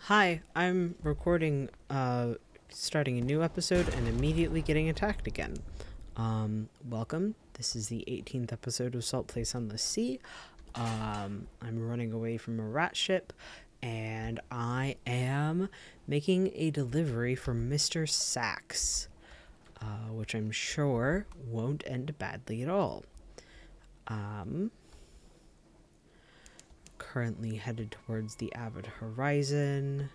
Hi, I'm recording, starting a new episode and immediately getting attacked again. Welcome. This is the 18th episode of Salt Play Sunless Sea. I'm running away from a rat ship, and I am making a delivery for Mr. Sachs, which I'm sure won't end badly at all. Currently headed towards the avid horizon,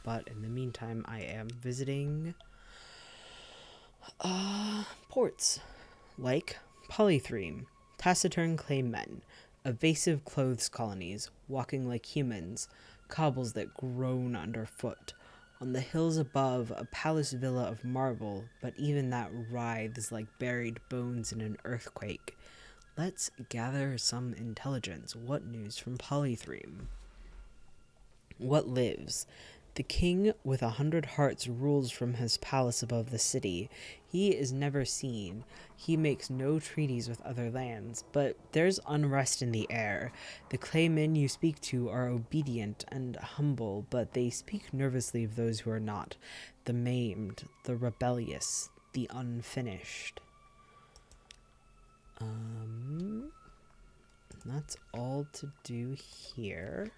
but in the meantime I am visiting ports like Polythreme, taciturn clay men, evasive clothes colonies, walking like humans, cobbles that groan underfoot. On the hills above, a palace villa of marble, but even that writhes like buried bones in an earthquake. Let's gather some intelligence. What news from Polythreme? What lives? The king with 100 hearts rules from his palace above the city. He is never seen. He makes no treaties with other lands, but there's unrest in the air. The clay men you speak to are obedient and humble, but they speak nervously of those who are not. The maimed, the rebellious, the unfinished. That's all to do here.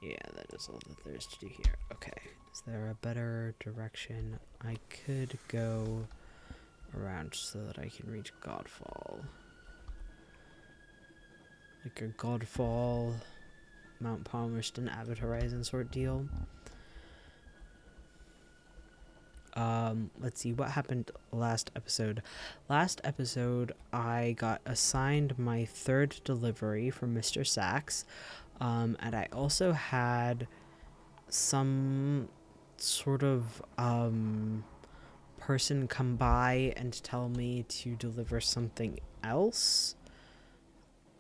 Yeah, that is all that there's to do here. Okay, is there a better direction? I could go around so that I can reach Godfall. Like a Godfall, Mount Palmerston, Avid Horizon sort deal. Let's see what happened last episode. Last episode, I got assigned my third delivery from Mr. Sachs, and I also had some sort of, person come by and tell me to deliver something else.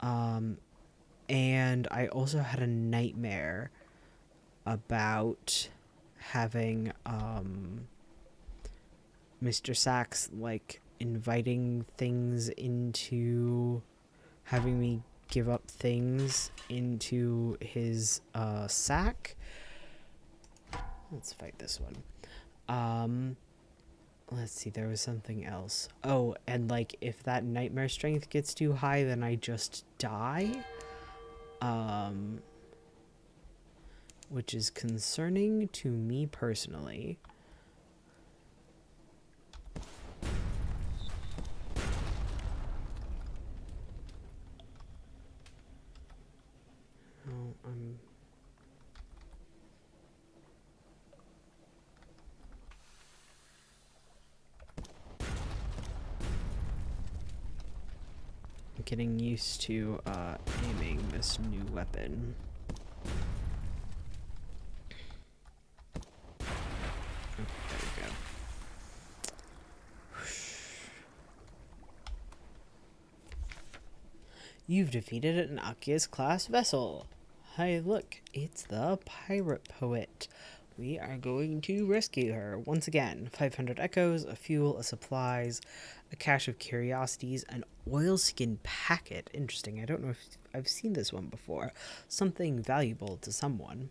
And I also had a nightmare about having, Mr. Sachs, like, inviting things into, having me give up things into his, sack. Let's fight this one. Let's see, there was something else. Oh, and, like, if that nightmare strength gets too high, then I just die. Which is concerning to me personally. I'm getting used to aiming this new weapon. Oh, there we go. You've defeated an Arceus-class vessel. Hey, look, it's the pirate poet. We are going to rescue her once again. 500 echoes, a fuel, a supplies, a cache of curiosities, an oilskin packet. Interesting. I don't know if I've seen this one before. Something valuable to someone.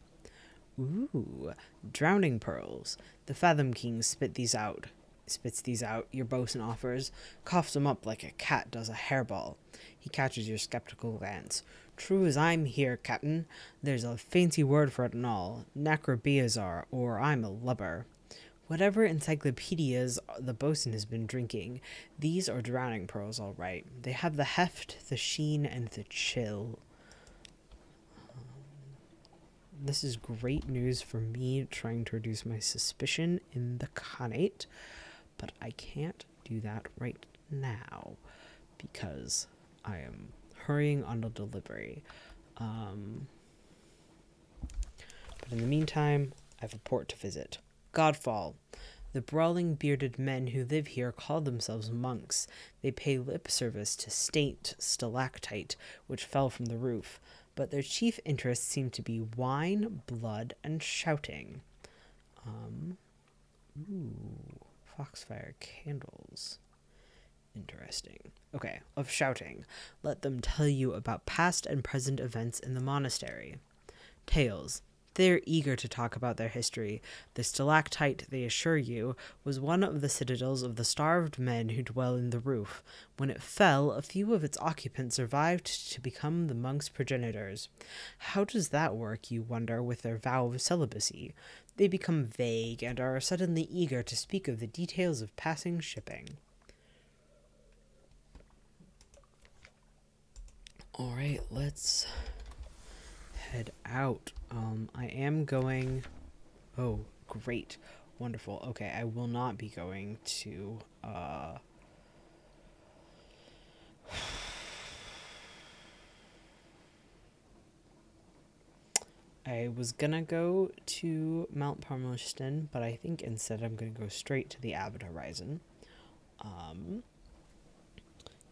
Ooh, drowning pearls. The Fathom King spits these out. Your bosun offers, coughs them up like a cat does a hairball. He catches your skeptical glance. True as I'm here, Captain. There's a fancy word for it and all. Necrobeazar, or I'm a lubber. Whatever encyclopedias the bosun has been drinking, these are drowning pearls, all right. They have the heft, the sheen, and the chill. This is great news for me trying to reduce my suspicion in the Khanate, but I can't do that right now because I am hurrying on the delivery. But in the meantime, I have a port to visit. Godfall. The brawling bearded men who live here call themselves monks. They pay lip service to Saint Stalactite, which fell from the roof, but their chief interests seem to be wine, blood, and shouting. Ooh, foxfire candles. Interesting. Okay, of shouting. Let them tell you about past and present events in the monastery. Tales. They're eager to talk about their history. The stalactite, they assure you, was one of the citadels of the starved men who dwell in the roof. When it fell, a few of its occupants survived to become the monks' progenitors. How does that work, you wonder, with their vow of celibacy? They become vague and are suddenly eager to speak of the details of passing shipping. Alright, let's head out. I am going... Oh, great. Wonderful. Okay, I will not be going to, I was gonna go to Mount Parmoston, but I think instead I'm gonna go straight to the Avid Horizon.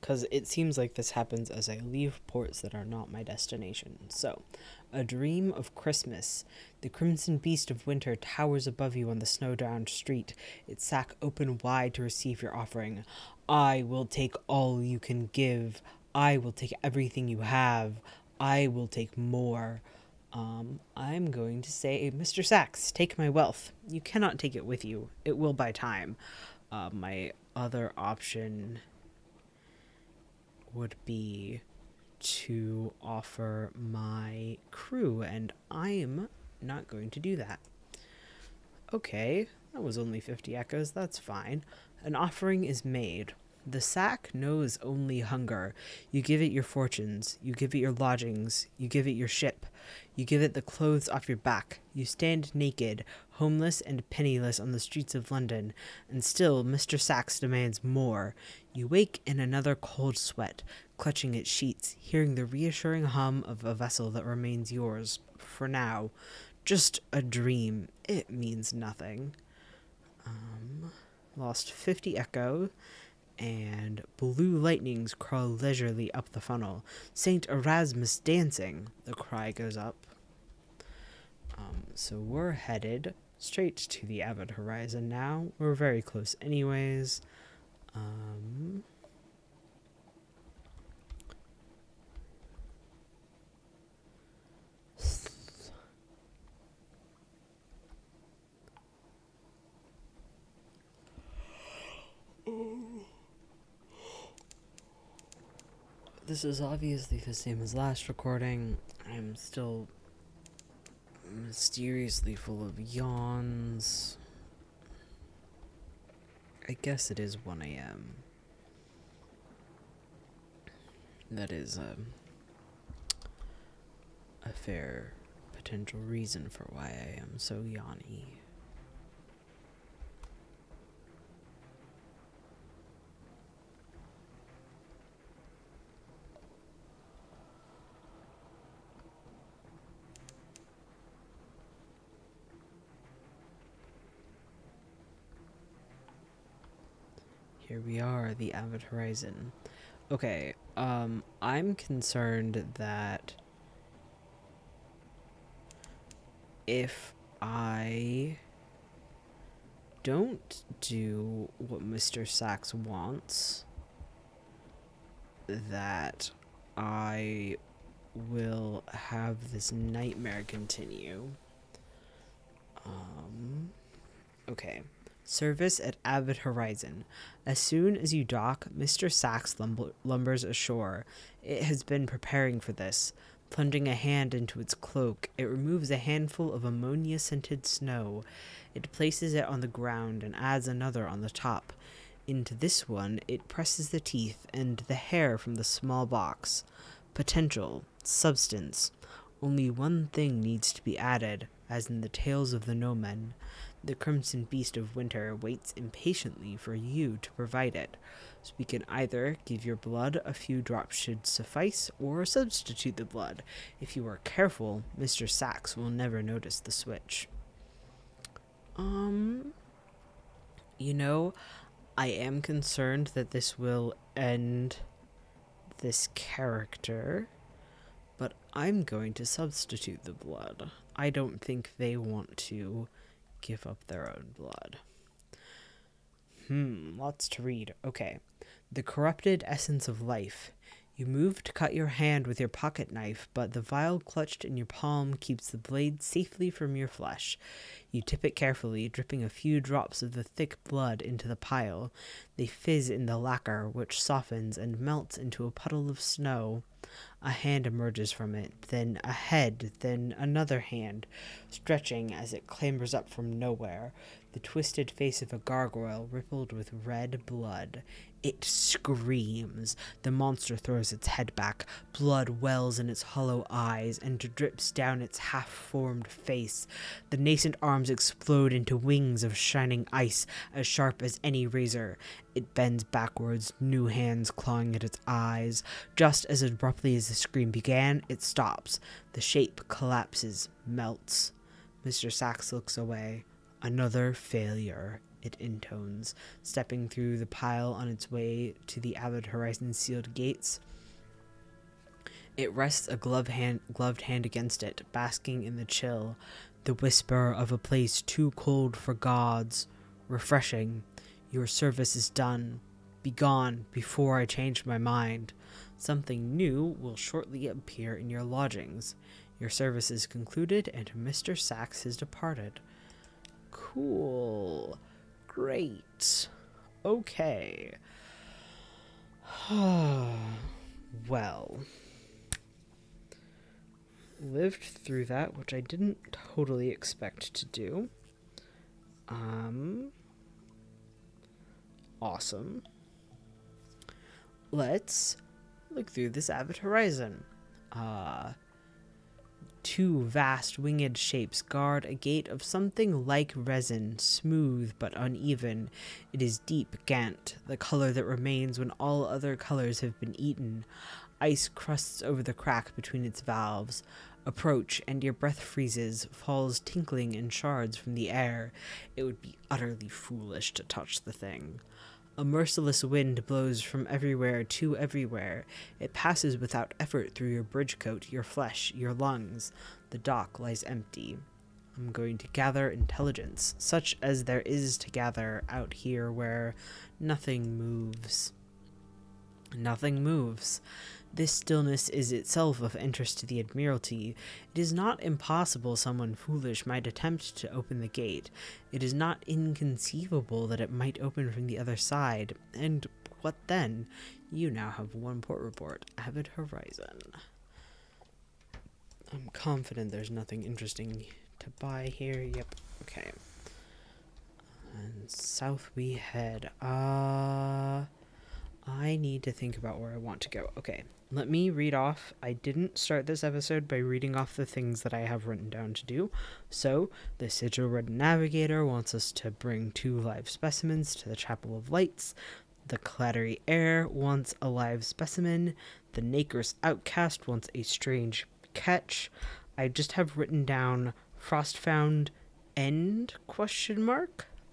Because it seems like this happens as I leave ports that are not my destination. So, a dream of Christmas. The crimson beast of winter towers above you on the snow-drowned street, its sack open wide to receive your offering. I will take all you can give. I will take everything you have. I will take more. I'm going to say, Mr. Sachs, take my wealth. You cannot take it with you. It will buy time. My other option would be to offer my crew, and I'm not going to do that. Okay, that was only 50 echoes, that's fine. An offering is made. The sack knows only hunger. You give it your fortunes, you give it your lodgings, you give it your ship, you give it the clothes off your back. You stand naked, homeless and penniless on the streets of London, and still Mr. Sachs demands more. You wake in another cold sweat, clutching at sheets, hearing the reassuring hum of a vessel that remains yours, for now. Just a dream. It means nothing. Lost 50 echo. And blue lightnings crawl leisurely up the funnel. Saint Erasmus dancing, the cry goes up. So we're headed straight to the Avid Horizon now. We're very close anyways. This is obviously the same as last recording. I'm still mysteriously full of yawns. I guess it is 1 a.m. That is a fair potential reason for why I am so yawny. Here we are, the Avid Horizon. Okay, I'm concerned that if I don't do what Mr. Sachs wants, that I will have this nightmare continue. Okay. Service at Avid Horizon. As soon as you dock, Mr. Sachs lumbers ashore. It has been preparing for this. Plunging a hand into its cloak, it removes a handful of ammonia-scented snow. It places it on the ground and adds another on the top. Into this one, it presses the teeth and the hair from the small box. Potential. Substance. Only one thing needs to be added, as in the tales of the Nomen. The crimson beast of winter waits impatiently for you to provide it. So we can either give your blood, a few drops should suffice, or substitute the blood. If you are careful, Mr. Sachs will never notice the switch. You know, I am concerned that this will end this character, but I'm going to substitute the blood. I don't think they want to give up their own blood. Lots to read. Okay. the corrupted essence of life. You move to cut your hand with your pocket knife, but the vial clutched in your palm keeps the blade safely from your flesh. You tip it carefully, dripping a few drops of the thick blood into the pile. They fizz in the lacquer, which softens and melts into a puddle of snow. A hand emerges from it, then a head, then another hand, stretching as it clambers up from nowhere. The twisted face of a gargoyle rippled with red blood. It screams. The monster throws its head back. Blood wells in its hollow eyes and drips down its half-formed face. The nascent arms explode into wings of shining ice, as sharp as any razor. It bends backwards, new hands clawing at its eyes. Just as abruptly as the scream began, it stops. The shape collapses, melts. Mr. Sachs looks away. Another failure, it intones, stepping through the pile on its way to the Avid Horizon sealed gates. It rests a gloved hand against it, basking in the chill. The whisper of a place too cold for gods. Refreshing. Your service is done. Begone before I change my mind. Something new will shortly appear in your lodgings. Your service is concluded and Mr. Sachs has departed. Cool. Great. Okay. Well. Lived through that, which I didn't totally expect to do. Awesome. Let's look through this Avid Horizon. Two vast winged shapes guard a gate of something like resin, smooth but uneven. It is deep gant, the color that remains when all other colors have been eaten. Ice crusts over the crack between its valves. Approach, and your breath freezes, falls tinkling in shards from the air. It would be utterly foolish to touch the thing. A merciless wind blows from everywhere to everywhere. It passes without effort through your bridge coat, your flesh, your lungs. The dock lies empty. I'm going to gather intelligence, such as there is to gather out here where nothing moves. Nothing moves. This stillness is itself of interest to the Admiralty. It is not impossible someone foolish might attempt to open the gate. It is not inconceivable that it might open from the other side. And what then? You now have one port report. Avid Horizon. I'm confident there's nothing interesting to buy here. Yep. Okay. And south we head. I need to think about where I want to go. Okay, let me read off. I didn't start this episode by reading off the things that I have written down to do. So, the Sigil Red Navigator wants us to bring 2 live specimens to the Chapel of Lights. The Clattery Air wants a live specimen. The Naker's Outcast wants a strange catch. I just have written down Frostfound End ?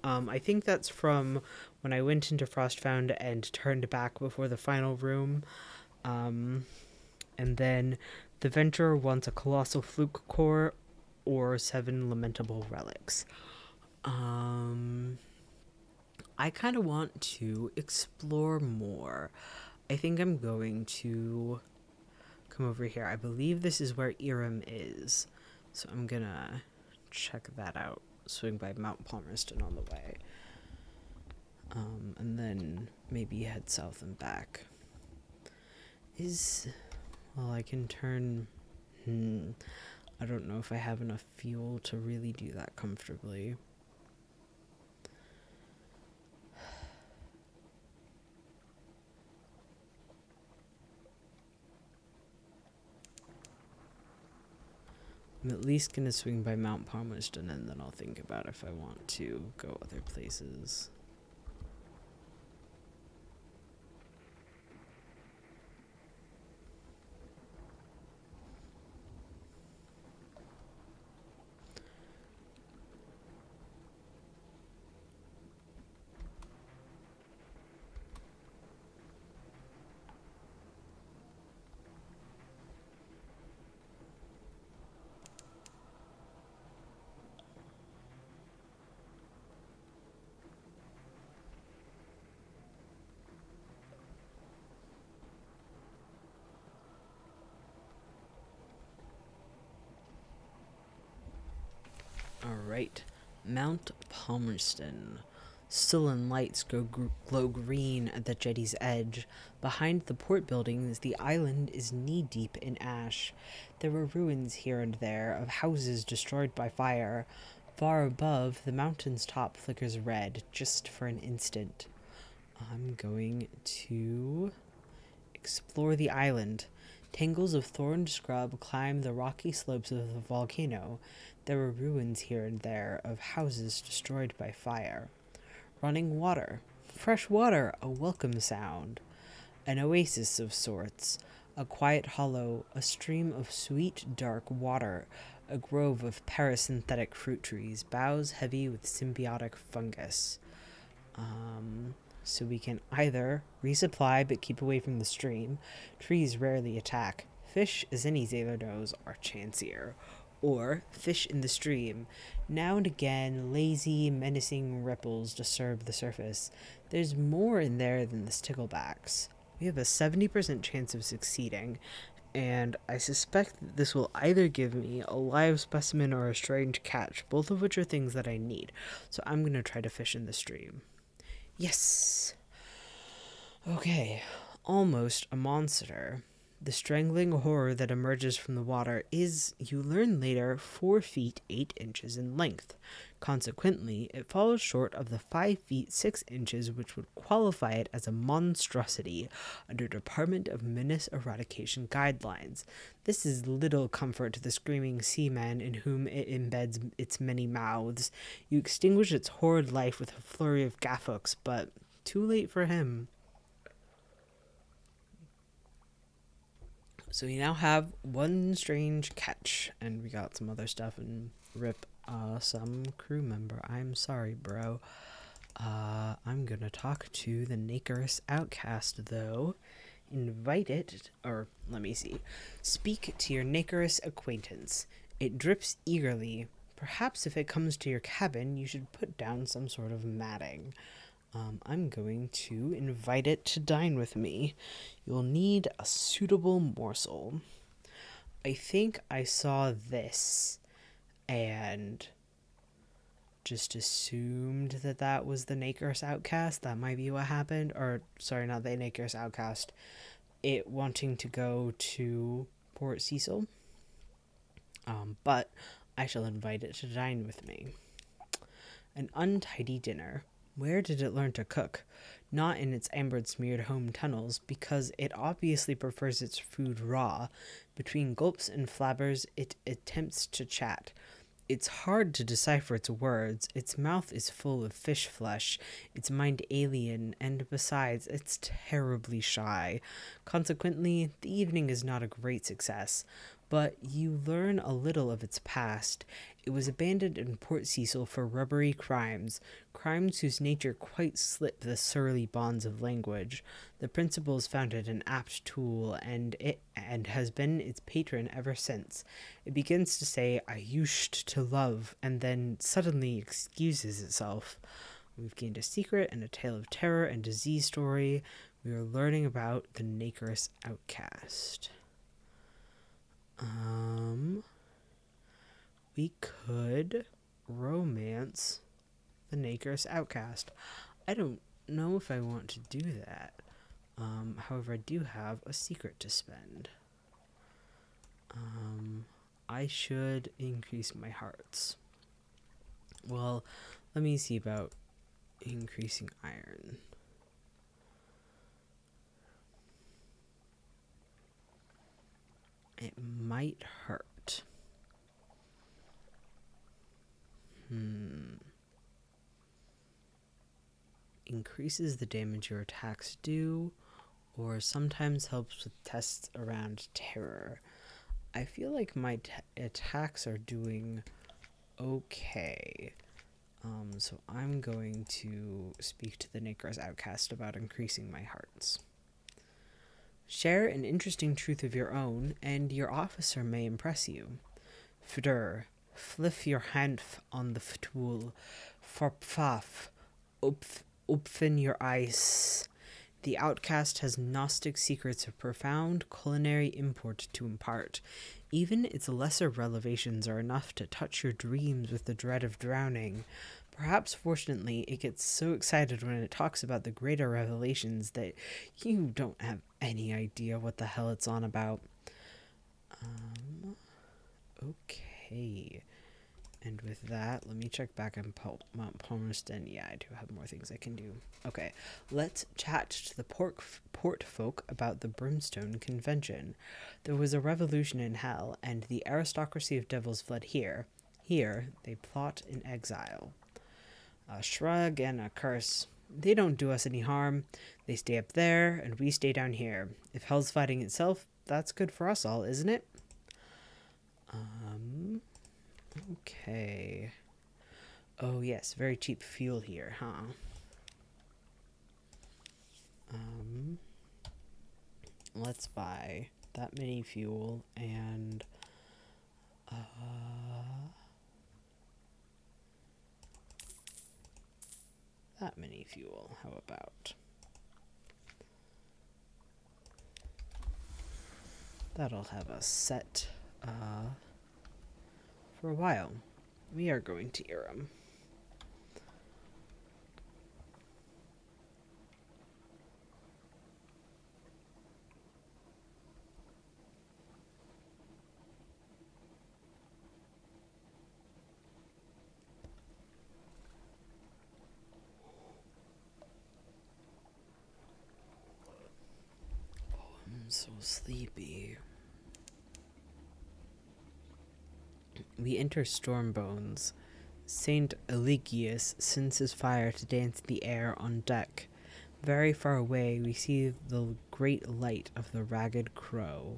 I think that's from when I went into Frostfound and turned back before the final room. And then the Venturer wants a Colossal Fluke Core or 7 Lamentable Relics. I kind of want to explore more. I think I'm going to come over here. I believe this is where Irem is. So I'm gonna check that out. Swing by Mount Palmerston on the way. And then maybe head south and back. Well, I can turn... I don't know if I have enough fuel to really do that comfortably. I'm at least going to swing by Mount Palmerston and then I'll think about if I want to go other places. Alright, Mount Palmerston. Sullen lights glow green at the jetty's edge. Behind the port buildings, the island is knee-deep in ash. There are ruins here and there of houses destroyed by fire. Far above, the mountain's top flickers red, just for an instant. I'm going to explore the island. Tangles of thorned scrub climb the rocky slopes of the volcano. There are ruins here and there of houses destroyed by fire. Running water. Fresh water, a welcome sound. An oasis of sorts. A quiet hollow, a stream of sweet, dark water. A grove of parasynthetic fruit trees, boughs heavy with symbiotic fungus. So we can either resupply but keep away from the stream. Trees rarely attack. Fish, as any sailor knows, are chancier. Or fish in the stream. Now and again, lazy, menacing ripples disturb the surface. There's more in there than the sticklebacks. We have a 70% chance of succeeding, and I suspect that this will either give me a live specimen or a strange catch, both of which are things that I need. So I'm going to try to fish in the stream. Yes! Okay, almost a monster. The strangling horror that emerges from the water is, you learn later, 4 feet 8 inches in length. Consequently, it falls short of the 5 feet 6 inches which would qualify it as a monstrosity under Department of Menace Eradication guidelines. This is little comfort to the screaming seaman in whom it embeds its many mouths. You extinguish its horrid life with a flurry of gaff hooks, but too late for him. So we now have one strange catch, and we got some other stuff, and rip some crew member. I'm sorry, bro. I'm gonna talk to the Nakerus outcast, though. Invite it, or let me see. Speak to your Nakerus acquaintance. It drips eagerly. Perhaps if it comes to your cabin, you should put down some sort of matting. I'm going to invite it to dine with me. You'll need a suitable morsel. I think I saw this and just assumed that that was the Nakerus outcast. That might be what happened. Or, sorry, not the Nakerus outcast. It wanting to go to Port Cecil. But I shall invite it to dine with me. An untidy dinner. Where did it learn to cook? Not in its amber-smeared home tunnels, because it obviously prefers its food raw. Between gulps and flabbers, it attempts to chat. It's hard to decipher its words. Its mouth is full of fish flesh, its mind alien, and besides, it's terribly shy. Consequently, the evening is not a great success. But you learn a little of its past. It was abandoned in Port Cecil for rubbery crimes whose nature quite slip the surly bonds of language. The principals found it an apt tool, and has been its patron ever since. It begins to say, "I used to love," and then suddenly excuses itself. We've gained a secret and a tale of terror and disease story. We are learning about the Nakerus outcast. We could romance the Nakerus outcast. I don't know if I want to do that. However, I do have a secret to spend. I should increase my hearts. Well, let me see about increasing iron. It might hurt. Increases the damage your attacks do, or sometimes helps with tests around terror. I feel like my attacks are doing okay. So I'm going to speak to the Nakerus outcast about increasing my hearts. Share an interesting truth of your own, and your officer may impress you. Fdur, fliff your hand on the ftool, forpfaf, opfen your eyes. The outcast has Gnostic secrets of profound culinary import to impart. Even its lesser revelations are enough to touch your dreams with the dread of drowning. Perhaps, fortunately, it gets so excited when it talks about the greater revelations that you don't have any idea what the hell it's on about. Okay. And with that, let me check back on Mount Palmerston. Yeah, I do have more things I can do. Okay, let's chat to the port folk about the Brimstone Convention. There was a revolution in hell, and the aristocracy of devils fled here. Here, they plot in exile. A shrug and a curse. They don't do us any harm. They stay up there, and we stay down here. If hell's fighting itself, that's good for us all, isn't it? Okay. Oh yes, very cheap fuel here, huh? Let's buy that many fuel and that many fuel. How about? That'll have us set for a while. We are going to Irem. Oh, I'm so sleepy. We enter Stormbones. Saint Eligius sends his fire to dance the air on deck. Very far away, we see the great light of the Ragged Crow.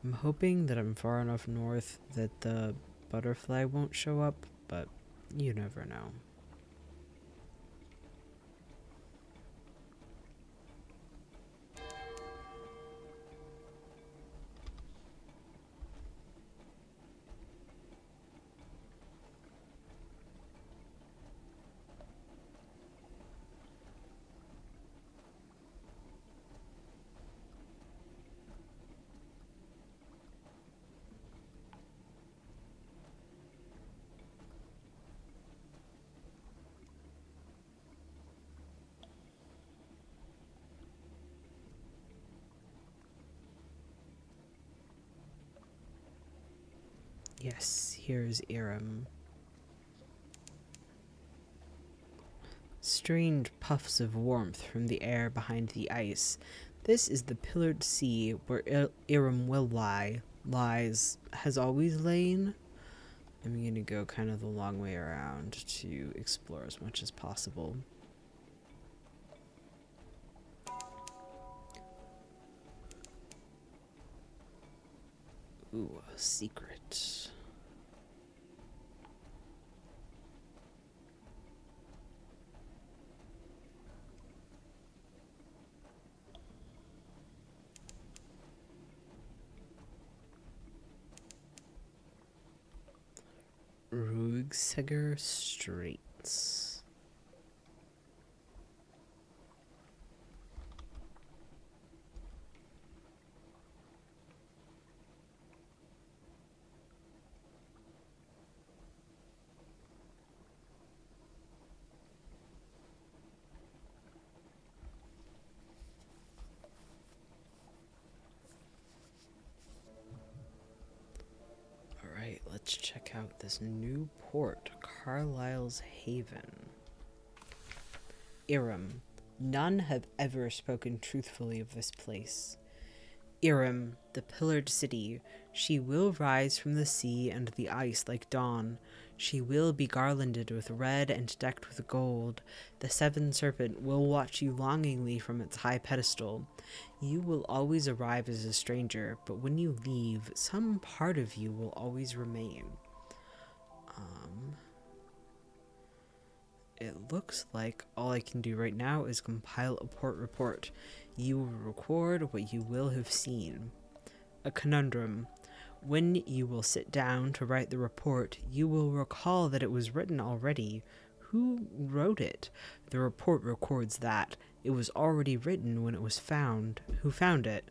I'm hoping that I'm far enough north that the butterfly won't show up, but you never know. Yes, here's Irem. Strange puffs of warmth from the air behind the ice. This is the pillared sea where Irem will has always lain. I'm going to go kind of the long way around to explore as much as possible. Ooh, a secret. Ruigseger Straits. Let's check out this new port, Carlisle's Haven. Irem. None have ever spoken truthfully of this place. Irem, the pillared city, she will rise from the sea and the ice like dawn. She will be garlanded with red and decked with gold. The seven serpent will watch you longingly from its high pedestal. You will always arrive as a stranger, but when you leave, some part of you will always remain. It looks like all I can do right now is compile a port report. You will record what you will have seen. A conundrum. When you will sit down to write the report, you will recall that it was written already. Who wrote it? The report records that. It was already written when it was found. Who found it?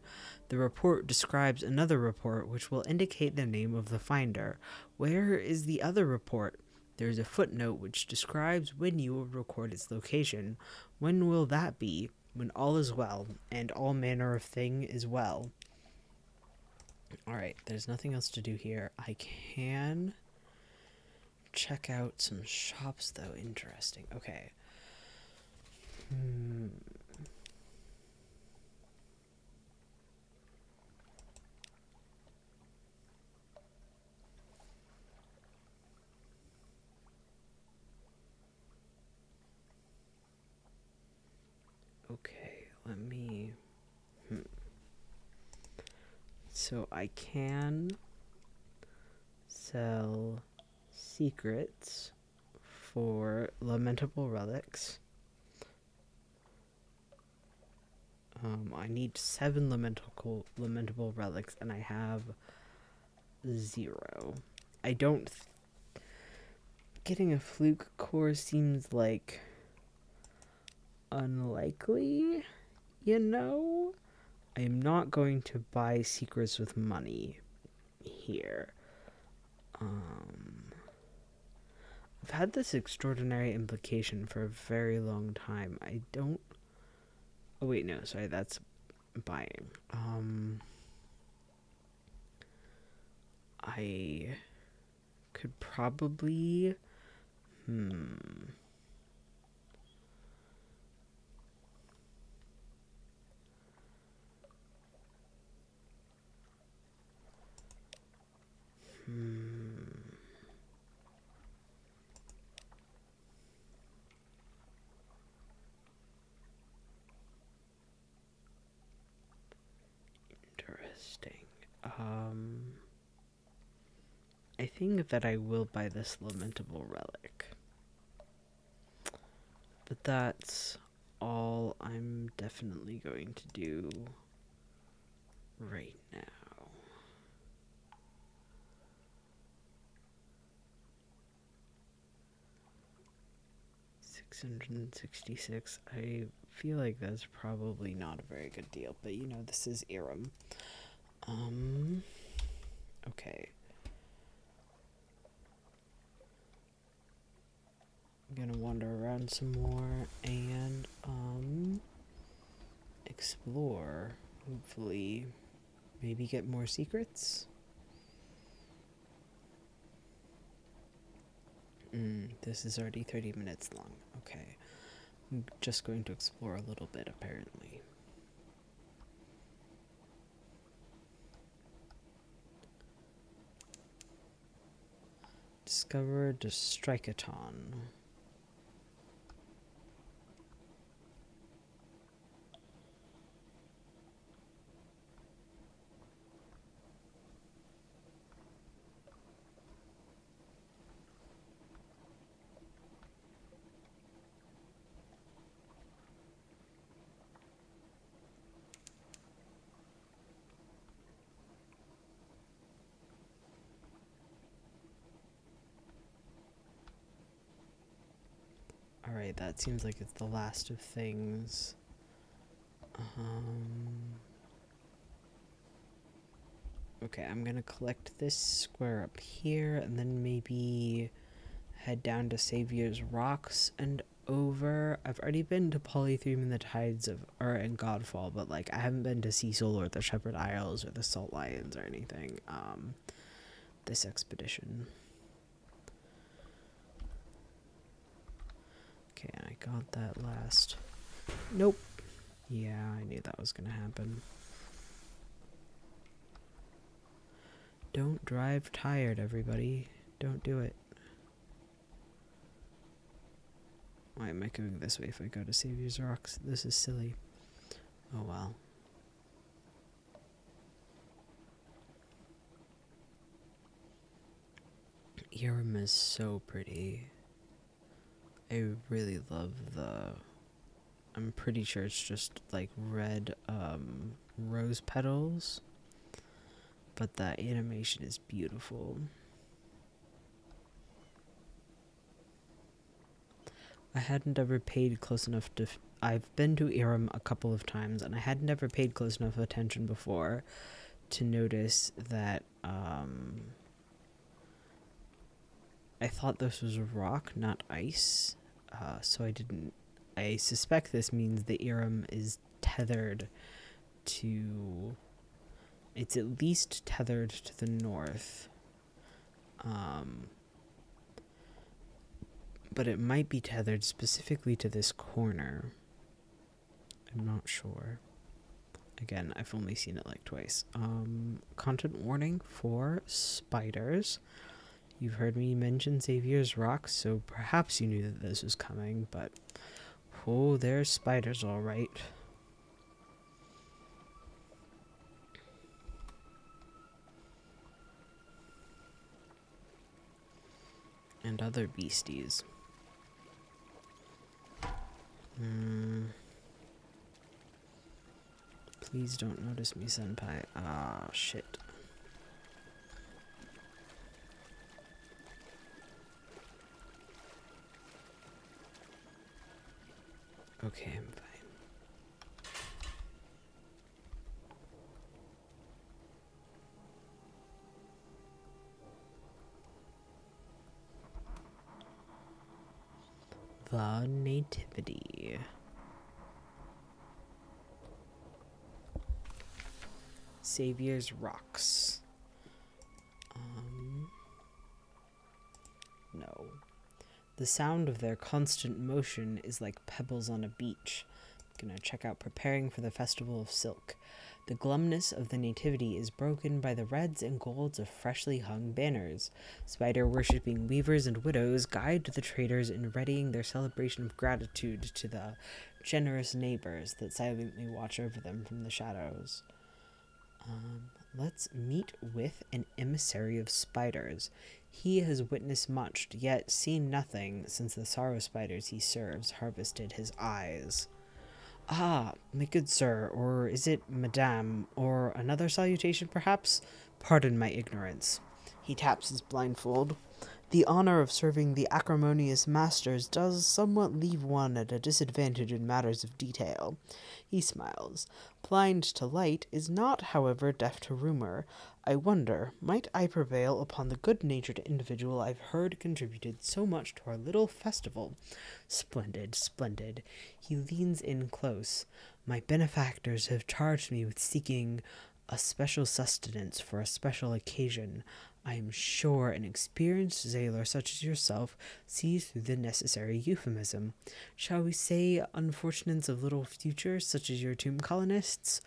The report describes another report which will indicate the name of the finder. Where is the other report? There is a footnote which describes when you will record its location. When will that be? When all is well, and all manner of thing is well. Alright, there's nothing else to do here. I can check out some shops, though. Interesting. Okay. Okay, let me... So I can sell secrets for lamentable relics. I need 7 lamentable relics, and I have 0. I don't... Getting a fluke core seems like unlikely, you know? I am not going to buy secrets with money here. I've had this extraordinary implication for a very long time. I don't... Oh wait, no, sorry, that's buying. I could probably... Interesting. I think that I will buy this lamentable relic. But that's all I'm definitely going to do right now. 666. I feel like that's probably not a very good deal, but you know, this is Iram. Okay. I'm gonna wander around some more and explore. Hopefully, maybe get more secrets. This is already 30 minutes long. Okay. I'm just going to explore a little bit, apparently. Discover the Strikeaton. Alright, that seems like it's the last of things. Okay, I'm gonna collect this square up here, and then maybe head down to Savior's Rocks and over. I've already been to Polytheme and the Tides of and Godfall, but like I haven't been to Cecil or the Shepherd Isles or the Salt Lions or anything. This expedition. Okay, and I got that last. Nope. Yeah, I knew that was gonna happen. Don't drive tired, everybody. Don't do it. Why am I going this way if I go to Savior's Rocks? This is silly. Oh well. Iram is so pretty. I really love the... I'm pretty sure it's just like red rose petals. But that animation is beautiful. I hadn't ever paid close enough I've been to Iram a couple of times, and I had never paid close enough attention before to notice that, I thought this was rock, not ice, so I didn't. I suspect this means the Iram is tethered to. It's at least tethered to the north. But it might be tethered specifically to this corner. I'm not sure. Again, I've only seen it like twice. Content warning for spiders. You've heard me mention Xavier's rocks, so perhaps you knew that this was coming, but oh, there's spiders all right. And other beasties. Please don't notice me, senpai. Ah, shit. Okay, I'm fine. The Nativity. Xavier's rocks. No. The sound of their constant motion is like pebbles on a beach. Gonna check out preparing for the Festival of Silk. The glumness of the Nativity is broken by the reds and golds of freshly hung banners. Spider-worshipping weavers and widows guide the traders in readying their celebration of gratitude to the generous neighbors that silently watch over them from the shadows. Let's meet with an emissary of spiders. He has witnessed much, yet seen nothing since the sorrow spiders he serves harvested his eyes. Ah, my good sir, or is it madame, or another salutation perhaps? Pardon my ignorance. He taps his blindfold. The honor of serving the acrimonious masters does somewhat leave one at a disadvantage in matters of detail. He smiles. Blind to light is not, however, deaf to rumor. I wonder, might I prevail upon the good-natured individual I've heard contributed so much to our little festival? Splendid, splendid. He leans in close. My benefactors have charged me with seeking a special sustenance for a special occasion. I am sure an experienced sailor such as yourself sees through the necessary euphemism. Shall we say unfortunates of little future, such as your tomb colonists?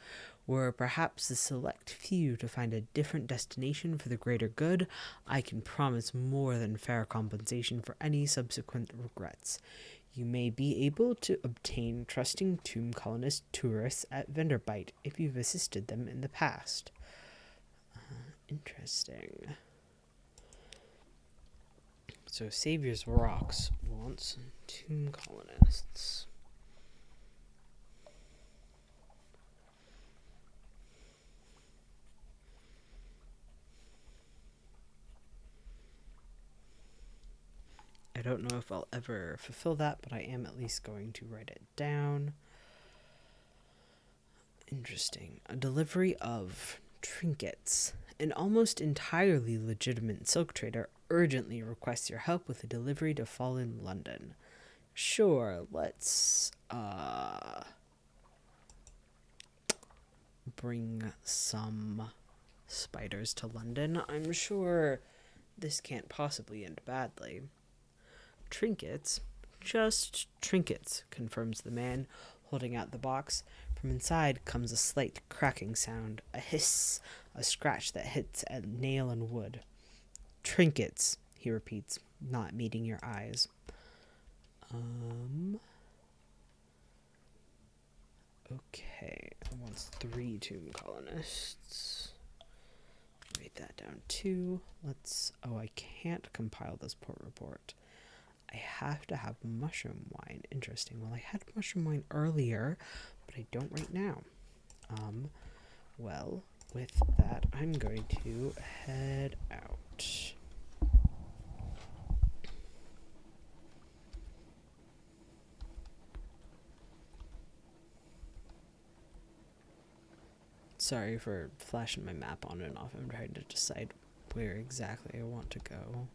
Were perhaps the select few to find a different destination for the greater good, I can promise more than fair compensation for any subsequent regrets. You may be able to obtain trusting tomb colonist tourists at Venderbite if you've assisted them in the past. Interesting. So Savior's Rocks wants tomb colonists. I don't know if I'll ever fulfill that, but I am at least going to write it down. Interesting. A delivery of trinkets. An almost entirely legitimate silk trader urgently requests your help with a delivery to Fallen London. Sure, let's bring some spiders to London. I'm sure this can't possibly end badly. Trinkets? Just trinkets, confirms the man, holding out the box. From inside comes a slight cracking sound, a hiss, a scratch that hits a nail and wood. Trinkets, he repeats, not meeting your eyes. Okay, I want 3 tomb colonists. Write that down too. Oh, I can't compile this port report. I have to have mushroom wine. Interesting. Well, I had mushroom wine earlier, but I don't right now. Well, with that, I'm going to head out. Sorry for flashing my map on and off. I'm trying to decide where exactly I want to go.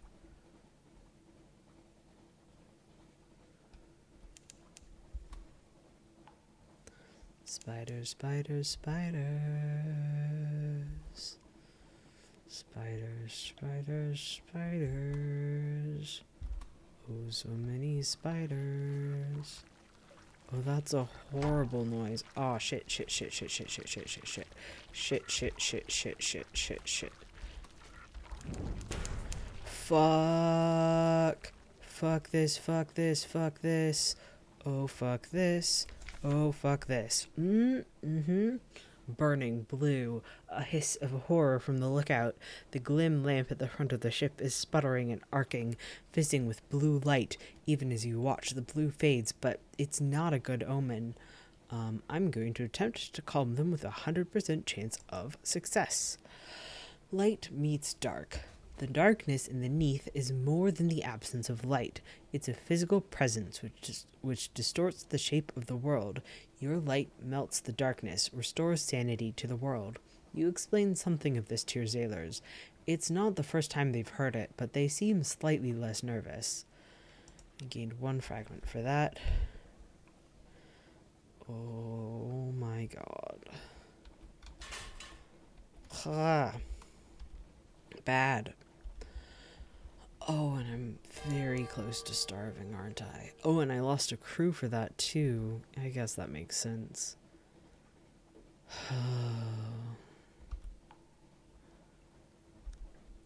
Spiders, spiders, spiders. Spiders, spiders, spiders. Oh, so many spiders. Oh, that's a horrible noise. Oh, shit, shit, shit, shit, shit, shit, shit, shit, shit. Shit, shit, shit, shit, shit, shit, shit. Fuck. Fuck this, fuck this, fuck this. Oh, fuck this. Oh, fuck this. Burning blue, a hiss of horror from the lookout. The glim lamp at the front of the ship is sputtering and arcing, fizzing with blue light. Even as you watch, the blue fades, but it's not a good omen. I'm going to attempt to calm them with 100% chance of success. Light meets dark. The darkness in the neath is more than the absence of light. It's a physical presence which distorts the shape of the world. Your light melts the darkness, restores sanity to the world. You explain something of this to your sailors. It's not the first time they've heard it, but they seem slightly less nervous. I gained 1 fragment for that. Oh my god. Ah. Bad. Oh, and I'm very close to starving, aren't I? Oh, and I lost a crew for that too. I guess that makes sense.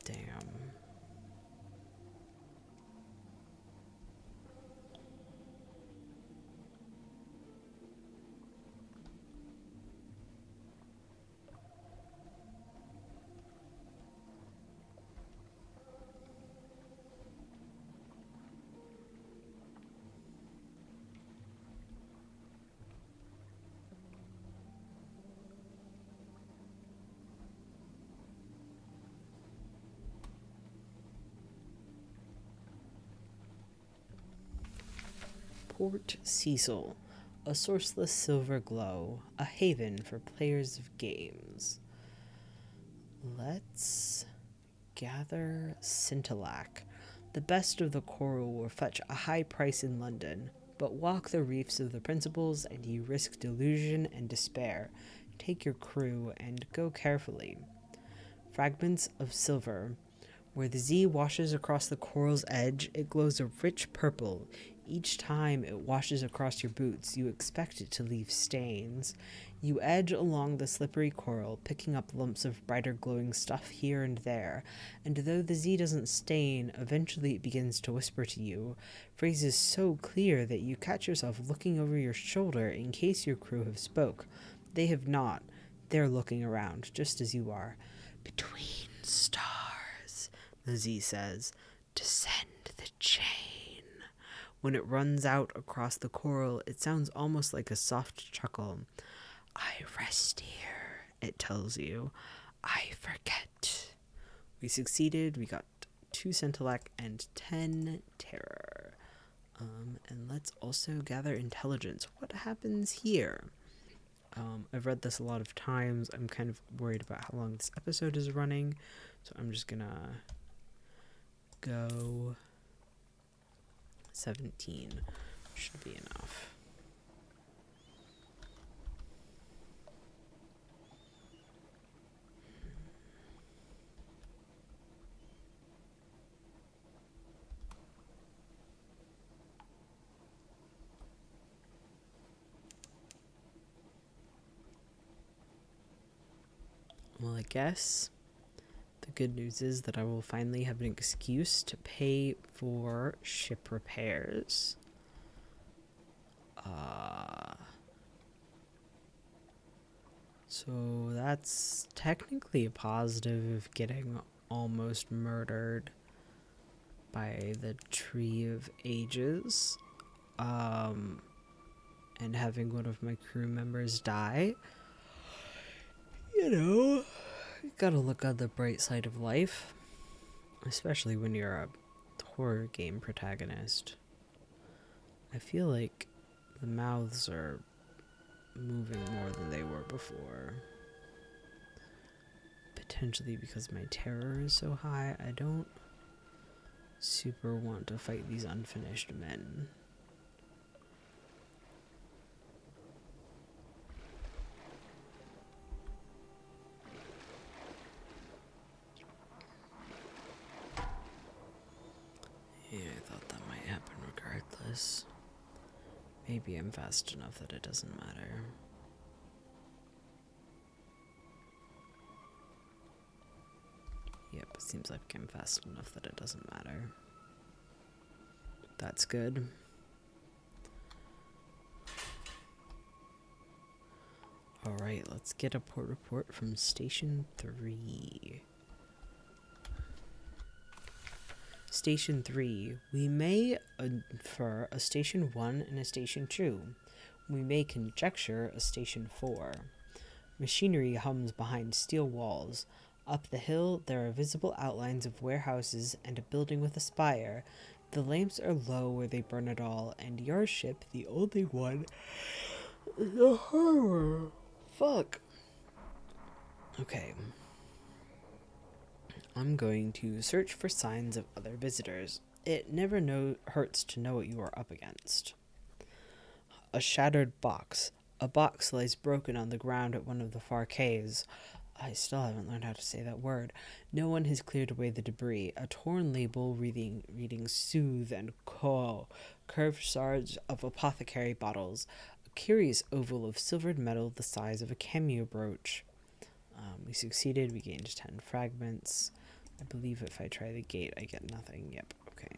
Damn. Port Cecil, a sourceless silver glow, a haven for players of games. Let's gather scintillac. The best of the coral will fetch a high price in London, but walk the reefs of the principles and you risk delusion and despair. Take your crew and go carefully. Fragments of silver. Where the Z washes across the coral's edge, it glows a rich purple. Each time it washes across your boots, you expect it to leave stains. You edge along the slippery coral, picking up lumps of brighter glowing stuff here and there, and though the Z doesn't stain, eventually it begins to whisper to you, phrases so clear that you catch yourself looking over your shoulder in case your crew have spoke. They have not. They're looking around, just as you are. Between stars, the Z says, descend the chain. When it runs out across the coral, it sounds almost like a soft chuckle. I rest here, it tells you. I forget. We succeeded. We got 2 scintillac and 10 terror. And let's also gather intelligence. What happens here? I've read this a lot of times. I'm kind of worried about how long this episode is running, so I'm just gonna go 17. Should be enough. Well, I guess the good news is that I will finally have an excuse to pay for ship repairs. So that's technically a positive of getting almost murdered by the Tree of Ages. And having one of my crew members die. You know, you gotta look on the bright side of life, especially when you're a horror game protagonist. I feel like the mouths are moving more than they were before. potentially because my terror is so high. I don't super want to fight these unfinished men. Yeah, I thought that might happen regardless. Maybe I'm fast enough that it doesn't matter. Yep, it seems like I'm fast enough that it doesn't matter. That's good. Alright, let's get a port report from Station 3. Station 3. We may infer a Station 1 and a Station 2. We may conjecture a Station 4. Machinery hums behind steel walls. Up the hill, there are visible outlines of warehouses and a building with a spire. The lamps are low where they burn at all, and your ship, the only one, is a horror. Fuck. Okay. I'm going to search for signs of other visitors. It never hurts to know what you are up against. A shattered box. A box lies broken on the ground at one of the far caves. I still haven't learned how to say that word. No one has cleared away the debris. A torn label reading soothe and co. Curved shards of apothecary bottles. A curious oval of silvered metal the size of a cameo brooch. We succeeded. We gained 10 fragments. I believe if I try the gate, I get nothing. Yep, okay.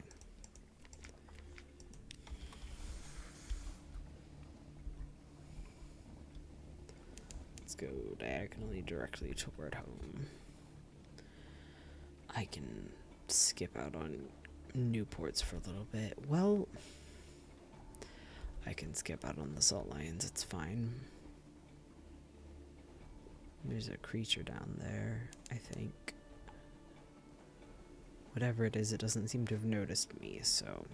Let's go diagonally directly toward home. I can skip out on Newports for a little bit. Well, I can skip out on the salt lions. It's fine. There's a creature down there, I think. Whatever it is, it doesn't seem to have noticed me, so...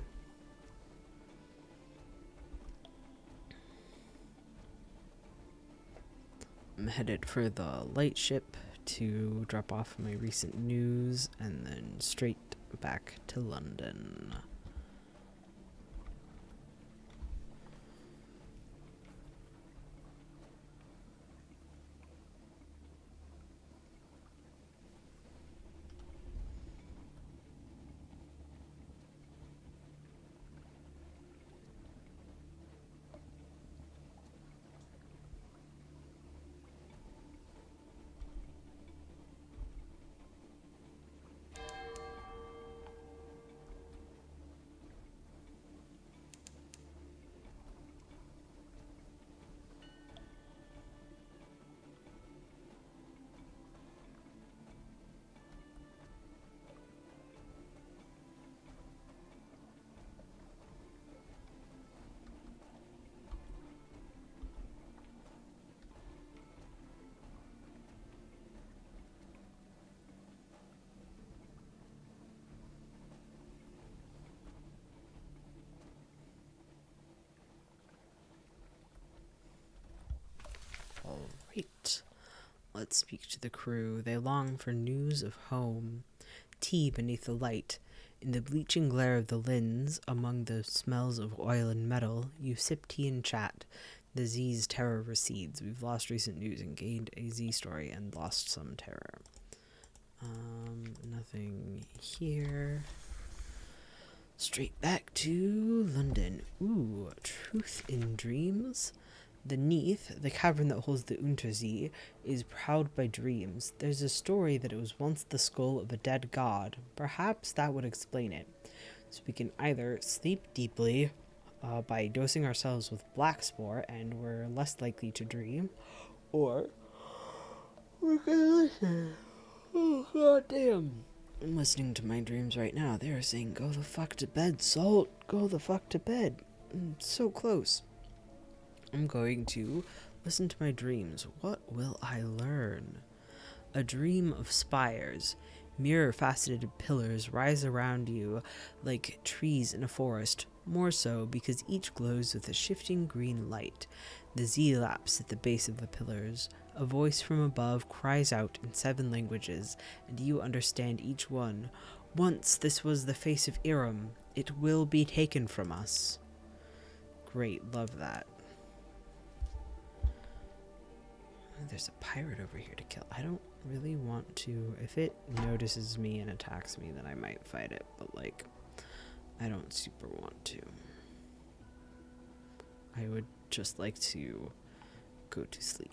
I'm headed for the lightship to drop off my recent news, and then straight back to London. Alright, let's speak to the crew. They long for news of home. Tea beneath the light. In the bleaching glare of the lens, among the smells of oil and metal, you sip tea and chat. The Z's terror recedes. We've lost recent news and gained a Z story and lost some terror. Nothing here. Straight back to London. Ooh, truth in dreams? The Neath, the cavern that holds the Untersee, is proud by dreams. There's a story that it was once the skull of a dead god. Perhaps that would explain it. So we can either sleep deeply by dosing ourselves with black spore, and we're less likely to dream, or we can listen. Oh, goddamn. I'm listening to my dreams right now. They are saying, go the fuck to bed, Salt. Go the fuck to bed. So close. I'm going to listen to my dreams. What will I learn? A dream of spires. Mirror-faceted pillars rise around you like trees in a forest, more so because each glows with a shifting green light. The Z laps at the base of the pillars. A voice from above cries out in 7 languages, and you understand each one. Once this was the face of Iram. It will be taken from us. Great, love that. There's a pirate over here to kill. I don't really want to. If it notices me and attacks me, then I might fight it, but like, I don't super want to. I would just like to go to sleep.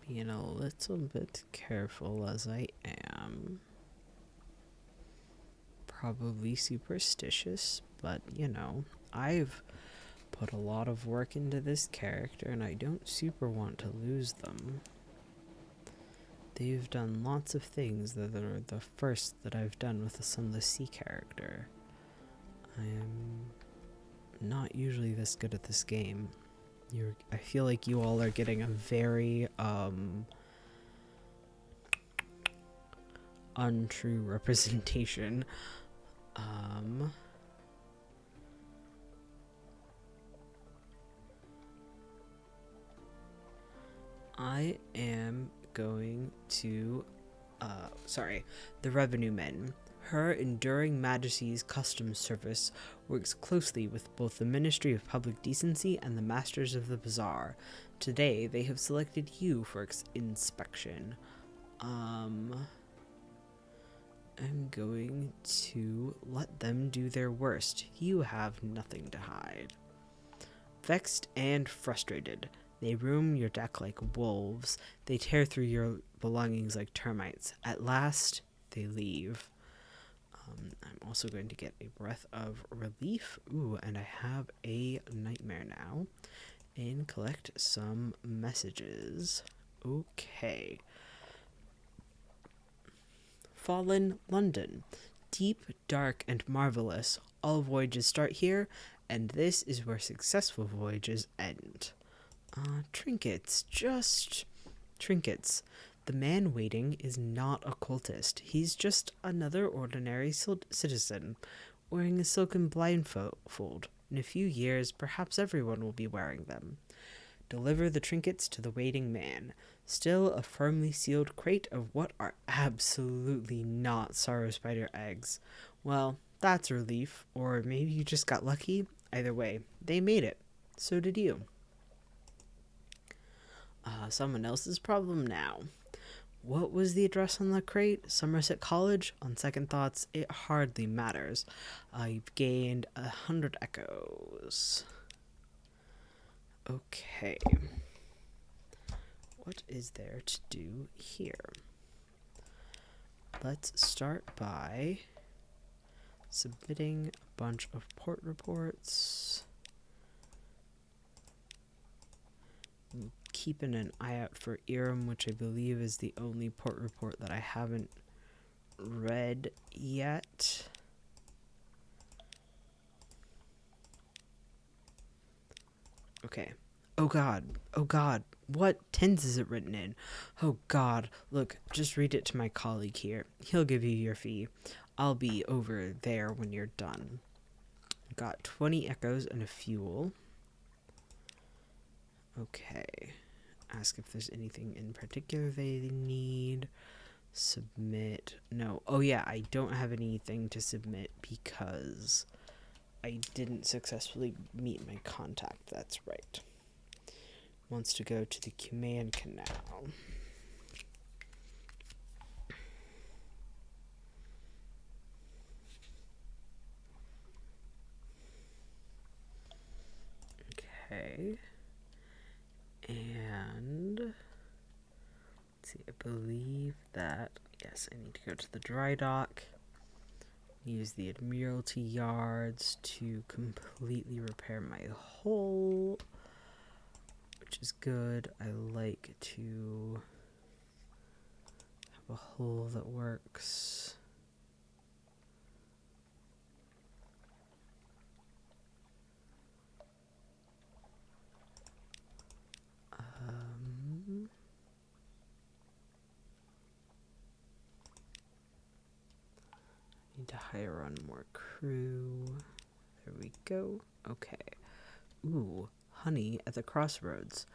Being a little bit careful as I am. Probably superstitious, but you know, I've put a lot of work into this character and I don't super want to lose them. They've done lots of things that are the first that I've done with a sunless sea character. I am not usually this good at this game. I feel like you all are getting a very untrue representation. I am going to the revenue men. Her Enduring Majesty's Customs Service works closely with both the Ministry of Public Decency and the Masters of the Bazaar. Today, they have selected you for inspection. I'm going to let them do their worst. You have nothing to hide. Vexed and frustrated, they roam your deck like wolves. They tear through your belongings like termites. At last, they leave. I'm also going to get a breath of relief. Ooh, and I have a nightmare now. And collect some messages. Okay. Fallen London. Deep, dark, and marvelous. All voyages start here, and this is where successful voyages end. Trinkets. Just trinkets. The man waiting is not a cultist. He's just another ordinary citizen, wearing a silken blindfold. In a few years, perhaps everyone will be wearing them. Deliver the trinkets to the waiting man. Still a firmly sealed crate of what are absolutely not sorrow spider eggs. Well, that's a relief, or maybe you just got lucky. Either way, they made it. So did you. Someone else's problem now. What was the address on the crate? Somerset College? On second thoughts, it hardly matters. You've gained 100 echoes. Okay. What is there to do here? Let's start by submitting a bunch of port reports. Keeping an eye out for Iram, which I believe is the only port report that I haven't read yet. Okay. Oh god. Oh god. What tense is it written in? Oh god. Look, just read it to my colleague here. He'll give you your fee. I'll be over there when you're done. Got 20 echoes and a fuel. Okay. Ask if there's anything in particular they need. Submit. No. Oh yeah, I don't have anything to submit because I didn't successfully meet my contact. That's right. Wants to go to the command canal. Okay. And let's see, I believe that, yes, I need to go to the dry dock, use the Admiralty yards to completely repair my hull, which is good. I like to have a hull that works. hire on more crew. There we go. Okay. Ooh, honey at the crossroads.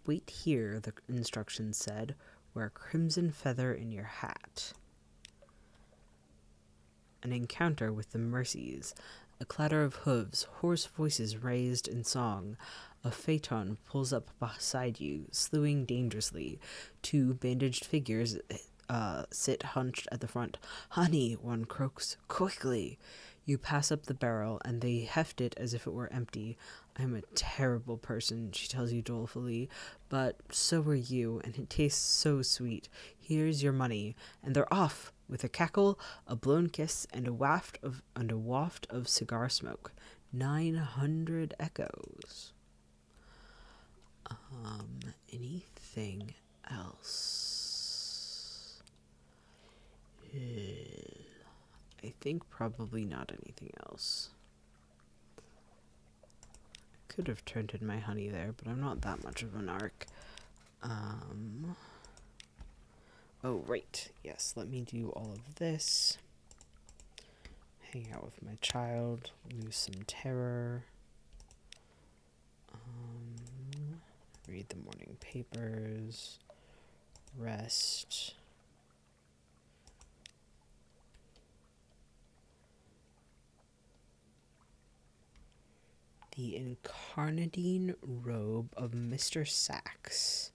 Wait here, the instructions said. Wear a crimson feather in your hat. An encounter with the Mercies. A clatter of hooves, hoarse voices raised in song. A phaeton pulls up beside you, slewing dangerously. Two bandaged figures sit hunched at the front. Honey, one croaks, quickly. You pass up the barrel, and they heft it as if it were empty. I'm a terrible person, she tells you dolefully, but so are you, and it tastes so sweet. Here's your money. And they're off, with a cackle, a blown kiss, and a waft of cigar smoke. 900 echoes. Anything else? I think probably not anything else. I could have turned in my honey there, but I'm not that much of an arc. Oh, right. Yes, let me do all of this. Hang out with my child. Lose some terror. Read the morning papers. Rest. The incarnadine robe of Mr. Sachs.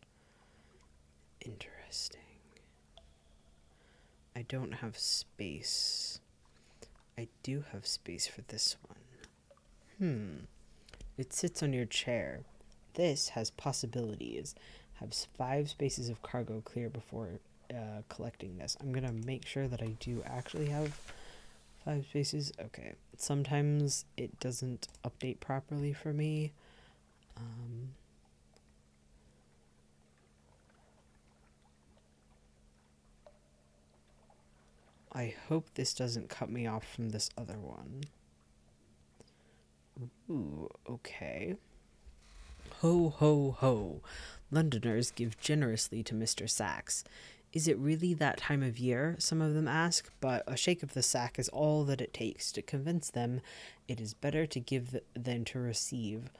Interesting. I don't have space. I do have space for this one. It sits on your chair. This has possibilities. Has 5 spaces of cargo clear before collecting this. I'm gonna make sure that I do actually have 5 spaces. Okay. Sometimes it doesn't update properly for me. I hope this doesn't cut me off from this other one. Ooh, okay. Ho, ho, ho. Londoners give generously to Mr. Sachs. Is it really that time of year? Some of them ask, but a shake of the sack is all that it takes to convince them it is better to give than to receive.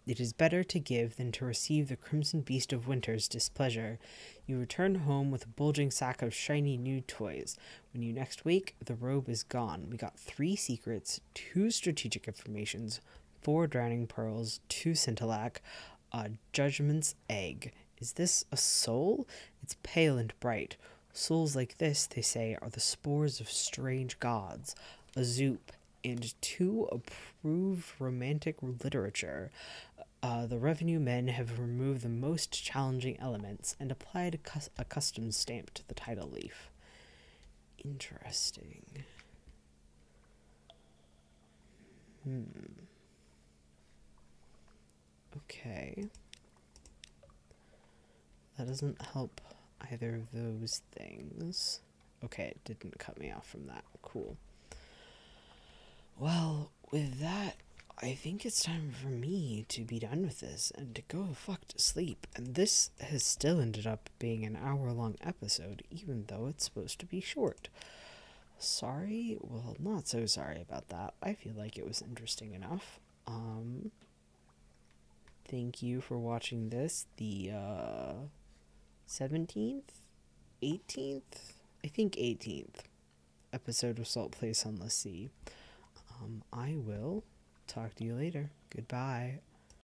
It is better to give than to receive the crimson beast of winter's displeasure. You return home with a bulging sack of shiny new toys. When you next wake, the robe is gone. We got 3 secrets, 2 strategic informations, 4 drowning pearls, 2 scintillac, a judgment's egg. Is this a soul? It's pale and bright. Souls like this, they say, are the spores of strange gods. A zoop and 2 approved romantic literature. The revenue men have removed the most challenging elements and applied a custom stamp to the title leaf. Interesting. Okay. That doesn't help either of those things. Okay, it didn't cut me off from that. Cool. Well, with that, I think it's time for me to be done with this and to go fuck to sleep. And this has still ended up being an hour-long episode, even though it's supposed to be short. Sorry? Well, not so sorry about that. I feel like it was interesting enough. Thank you for watching this. The, 17th? 18th? I think 18th episode of Salt Play Sunless Sea. I will talk to you later. Goodbye.